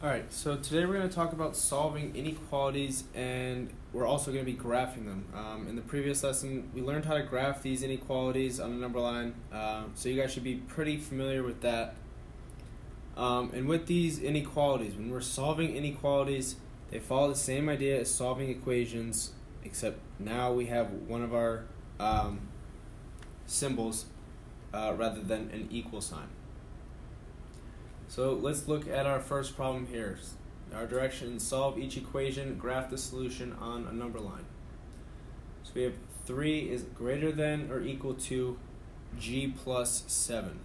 Alright, so today we're going to talk about solving inequalities, and we're also going to be graphing them. In the previous lesson, we learned how to graph these inequalities on a number line, so you guys should be pretty familiar with that. And with these inequalities, when we're solving inequalities, they follow the same idea as solving equations, except now we have one of our symbols rather than an equal sign. So let's look at our first problem here. Our directions: solve each equation, graph the solution on a number line. So we have 3 is greater than or equal to g plus 7.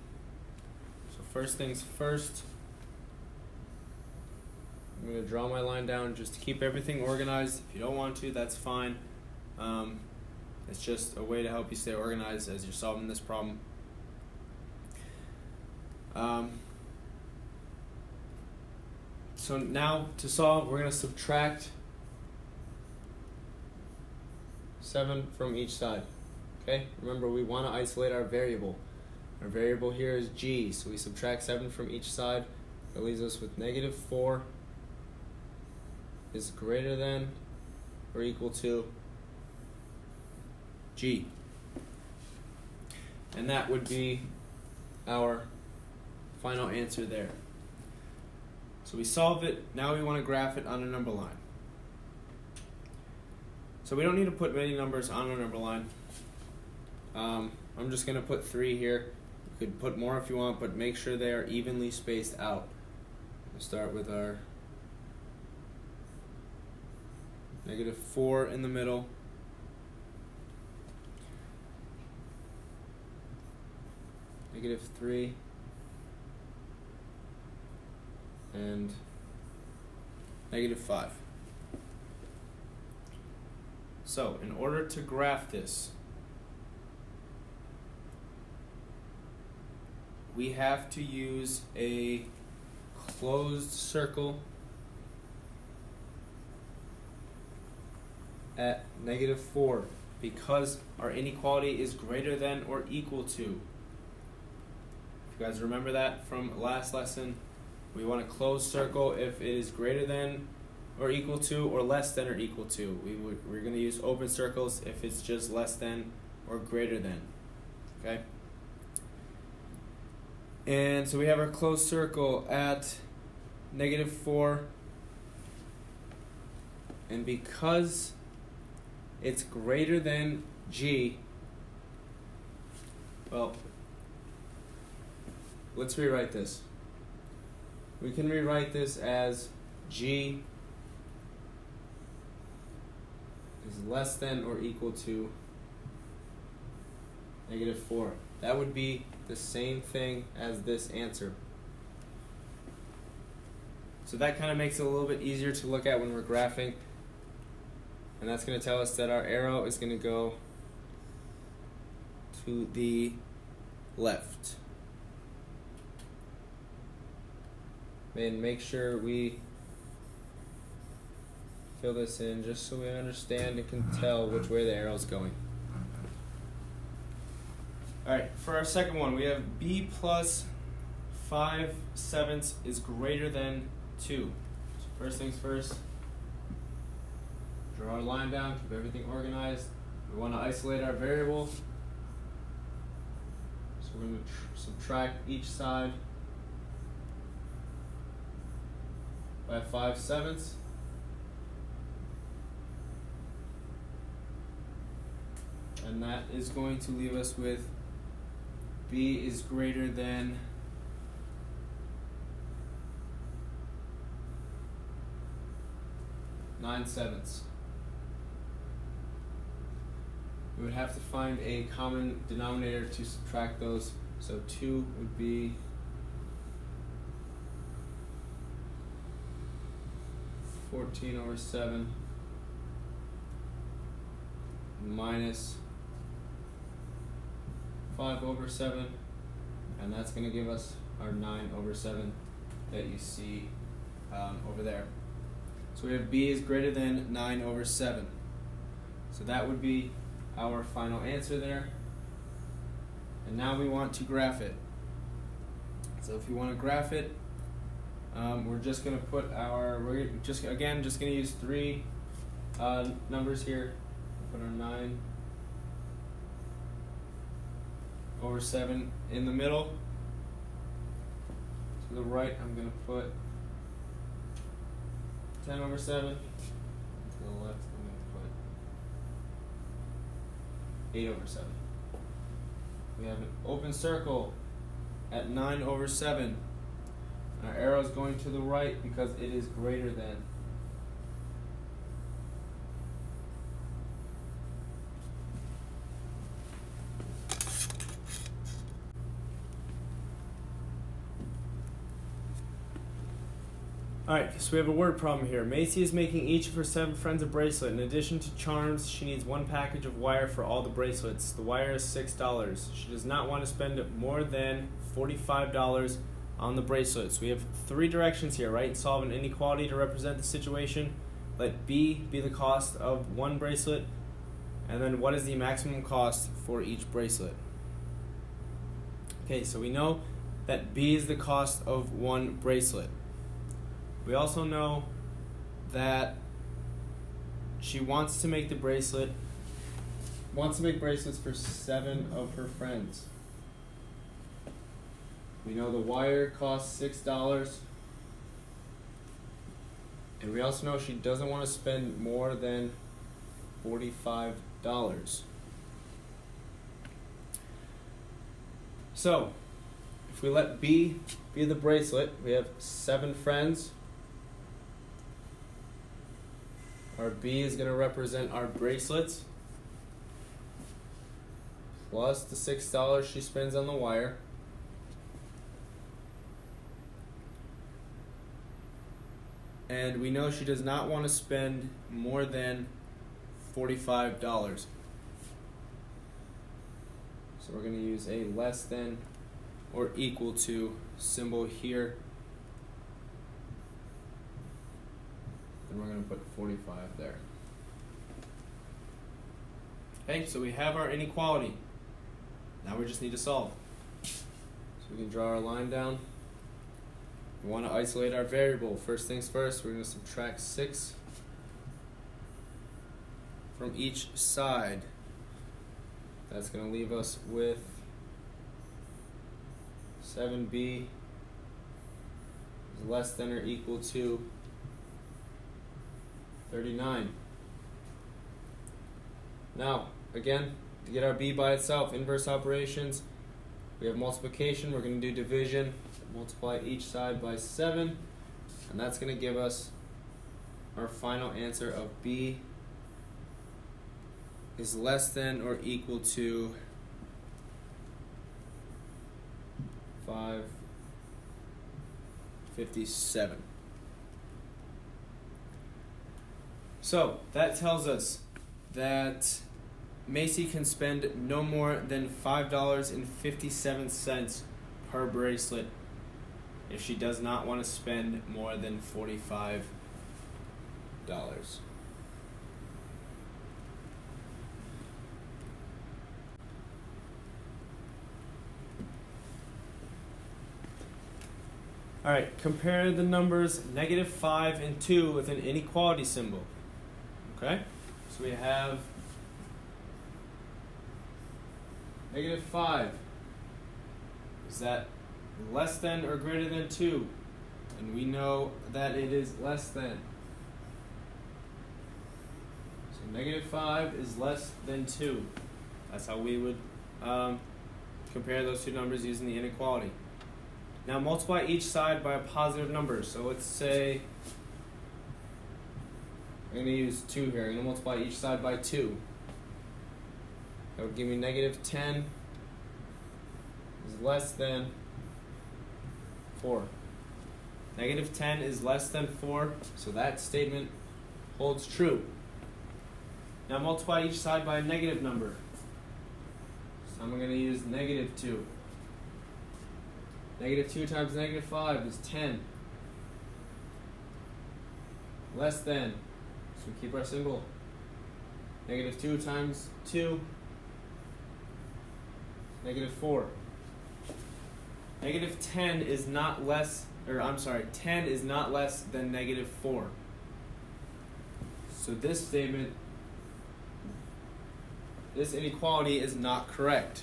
So first things first, I'm going to draw my line down just to keep everything organized. If you don't want to, that's fine. It's just a way to help you stay organized as you're solving this problem. So now to solve, we're going to subtract 7 from each side. Okay? Remember, we want to isolate our variable. Our variable here is g, so we subtract 7 from each side. That leaves us with negative 4 is greater than or equal to g. And that would be our final answer there. So we solve it. Now we want to graph it on a number line. So we don't need to put many numbers on a number line. I'm just going to put 3 here. You could put more if you want, but make sure they are evenly spaced out. We'll start with our negative 4 in the middle. Negative 3. And negative 5. So in order to graph this, we have to use a closed circle at negative 4 because our inequality is greater than or equal to. If you guys remember that from last lesson, we want a closed circle if it is greater than or equal to or less than or equal to. We're going to use open circles if it's just less than or greater than. Okay? And so we have our closed circle at negative 4. And because it's greater than g, well, let's rewrite this. We can rewrite this as g is less than or equal to negative 4. That would be the same thing as this answer. So that kind of makes it a little bit easier to look at when we're graphing. And that's going to tell us that our arrow is going to go to the left. And make sure we fill this in just so we understand and can tell which way the arrow is going. Alright, for our second one, we have b plus 5/7 is greater than 2. So first things first, draw our line down, keep everything organized. We want to isolate our variable. So we're going to subtract each side by 5/7. And that is going to leave us with b is greater than 9/7. We would have to find a common denominator to subtract those. So 2 would be (14/7) minus 5/7, and that's going to give us our 9/7 that you see over there. So we have b is greater than 9/7. So that would be our final answer there. And now we want to graph it. So if you want to graph it, we're just gonna put we're just gonna use three numbers here. Put our 9/7 in the middle. To the right, I'm gonna put 10/7. To the left, I'm gonna put 8/7. We have an open circle at 9/7. Our arrow is going to the right because it is greater than. Alright, so we have a word problem here. Macy is making each of her 7 friends a bracelet. In addition to charms, she needs 1 package of wire for all the bracelets. The wire is $6. She does not want to spend more than $45 on the bracelets. We have 3 directions here, right? Solve an inequality to represent the situation. Let B be the cost of 1 bracelet. And then what is the maximum cost for each bracelet? Okay, so we know that B is the cost of 1 bracelet. We also know that she wants to make bracelets for 7 of her friends. We know the wire costs $6. And we also know she doesn't want to spend more than $45. So, if we let B be the bracelet, we have 7 friends. Our B is going to represent our bracelets plus the $6 she spends on the wire. And we know she does not want to spend more than $45. So we're going to use a less than or equal to symbol here. And we're going to put 45 there. Okay, so we have our inequality. Now we just need to solve. So we can draw our line down. We want to isolate our variable. First things first, we're going to subtract 6 from each side. That's going to leave us with 7b is less than or equal to 39. Now, again, to get our b by itself, inverse operations, we have multiplication, we're going to do division, multiply each side by 7, and that's going to give us our final answer of b is less than or equal to 557. So that tells us that Macy can spend no more than $5.57 per bracelet if she does not want to spend more than $45. Alright, compare the numbers -5 and 2 with an inequality symbol. Okay, so we have -5. Is that less than or greater than 2? And we know that it is less than. So -5 is less than 2. That's how we would compare those two numbers using the inequality. Now multiply each side by a positive number. So let's say I'm going to use 2 here. I'm going to multiply each side by 2. That would give me -10 is less than 4. -10 is less than 4, so that statement holds true. Now multiply each side by a negative number. So I'm going to use -2. -2 times -5 is 10. Less than. So we keep our symbol. -2 times 2. -4. Negative 10 is not less, or I'm sorry, 10 is not less than negative 4. So this statement, this inequality is not correct.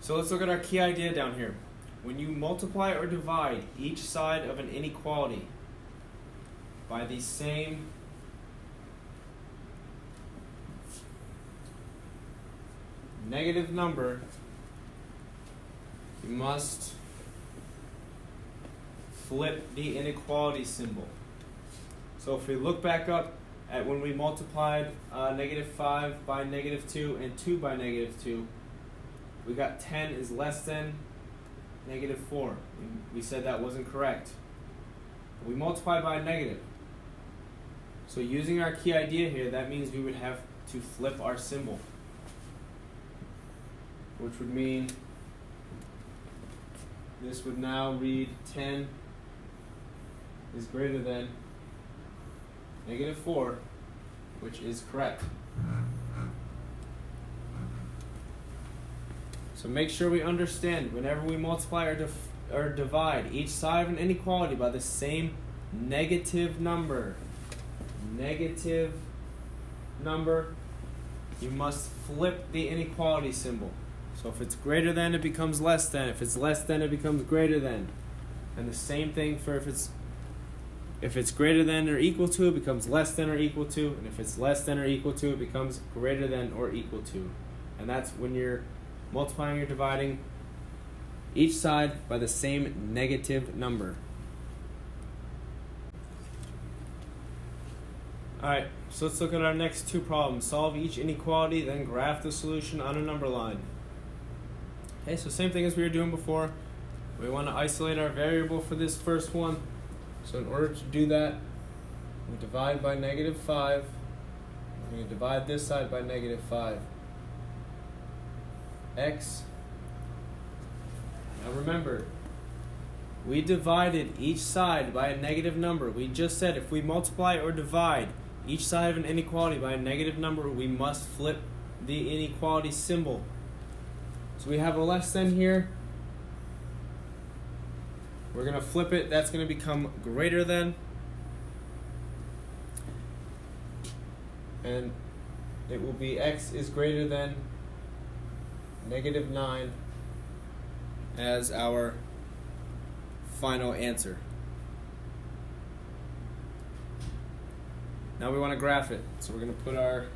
So let's look at our key idea down here. When you multiply or divide each side of an inequality by the same negative number, you must flip the inequality symbol. So if we look back up at when we multiplied negative 5 by negative 2 and 2 by negative 2, we got 10 is less than negative 4. We said that wasn't correct. We multiplied by a negative. So using our key idea here, that means we would have to flip our symbol, which would mean this would now read 10 is greater than negative 4, which is correct. So make sure we understand whenever we multiply or divide each side of an inequality by the same negative number, you must flip the inequality symbol. So if it's greater than, it becomes less than. If it's less than, it becomes greater than. And the same thing for if it's greater than or equal to, it becomes less than or equal to. And if it's less than or equal to, it becomes greater than or equal to. And that's when you're multiplying or dividing each side by the same negative number. Alright, so let's look at our next two problems. Solve each inequality, then graph the solution on a number line. Okay, so same thing as we were doing before. We want to isolate our variable for this first one. So in order to do that, we divide by negative 5. We're going to divide this side by negative 5. X. Now remember, we divided each side by a negative number. We just said if we multiply or divide each side of an inequality by a negative number, we must flip the inequality symbol. So we have a less than here. We're going to flip it. That's going to become greater than. And it will be x is greater than negative 9 as our final answer. Now we want to graph it. So we're going to put our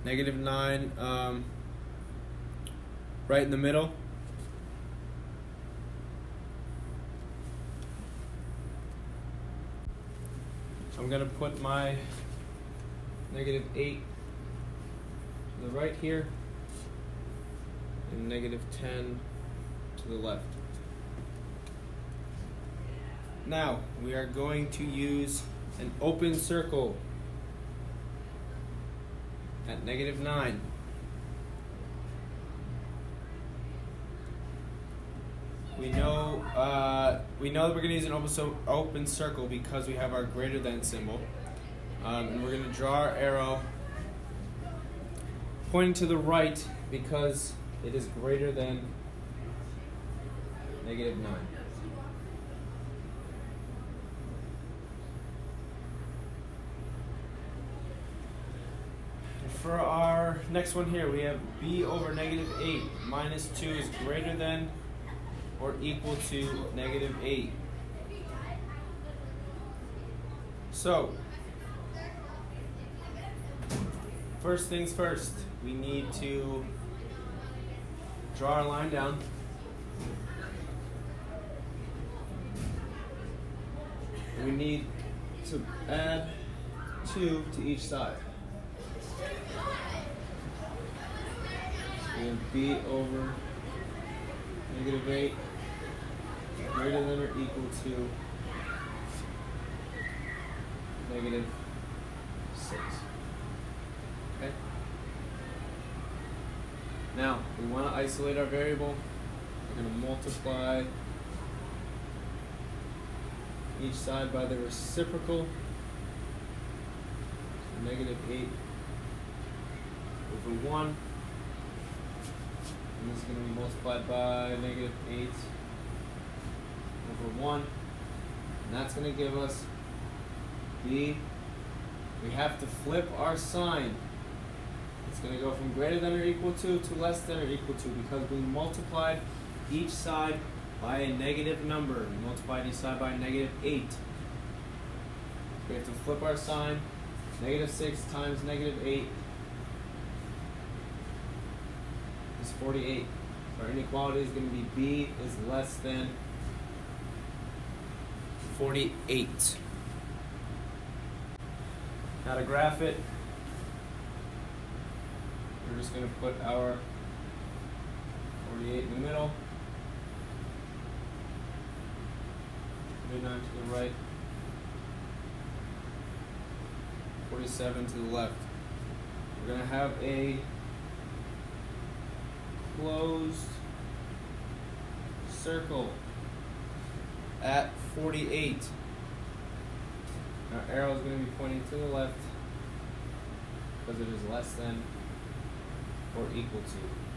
negative 9 right in the middle. I'm going to put my negative 8 to the right here and negative 10 to the left. Now we are going to use an open circle at negative 9. We know that we're going to use an open circle because we have our greater than symbol. And we're going to draw our arrow pointing to the right because it is greater than negative 9. For our next one here, we have b over negative 8 minus 2 is greater than or equal to negative 8. So, first things first, we need to draw our line down. We need to add 2 to each side. We have b over negative 8 greater than or equal to negative 6. Okay? Now, we want to isolate our variable. We're going to multiply each side by the reciprocal. So negative 8 over 1. And this is going to be multiplied by negative 8 over 1. And that's going to give us b. We have to flip our sign. It's going to go from greater than or equal to less than or equal to, because we multiplied each side by a negative number. We multiplied each side by negative 8. We have to flip our sign. Negative 6 times negative 8 is 48. So our inequality is going to be b is less than 48. Now to graph it, we're just going to put our 48 in the middle, 39 to the right, 47 to the left. We're going to have a closed circle at 48. Our arrow is going to be pointing to the left because it is less than or equal to.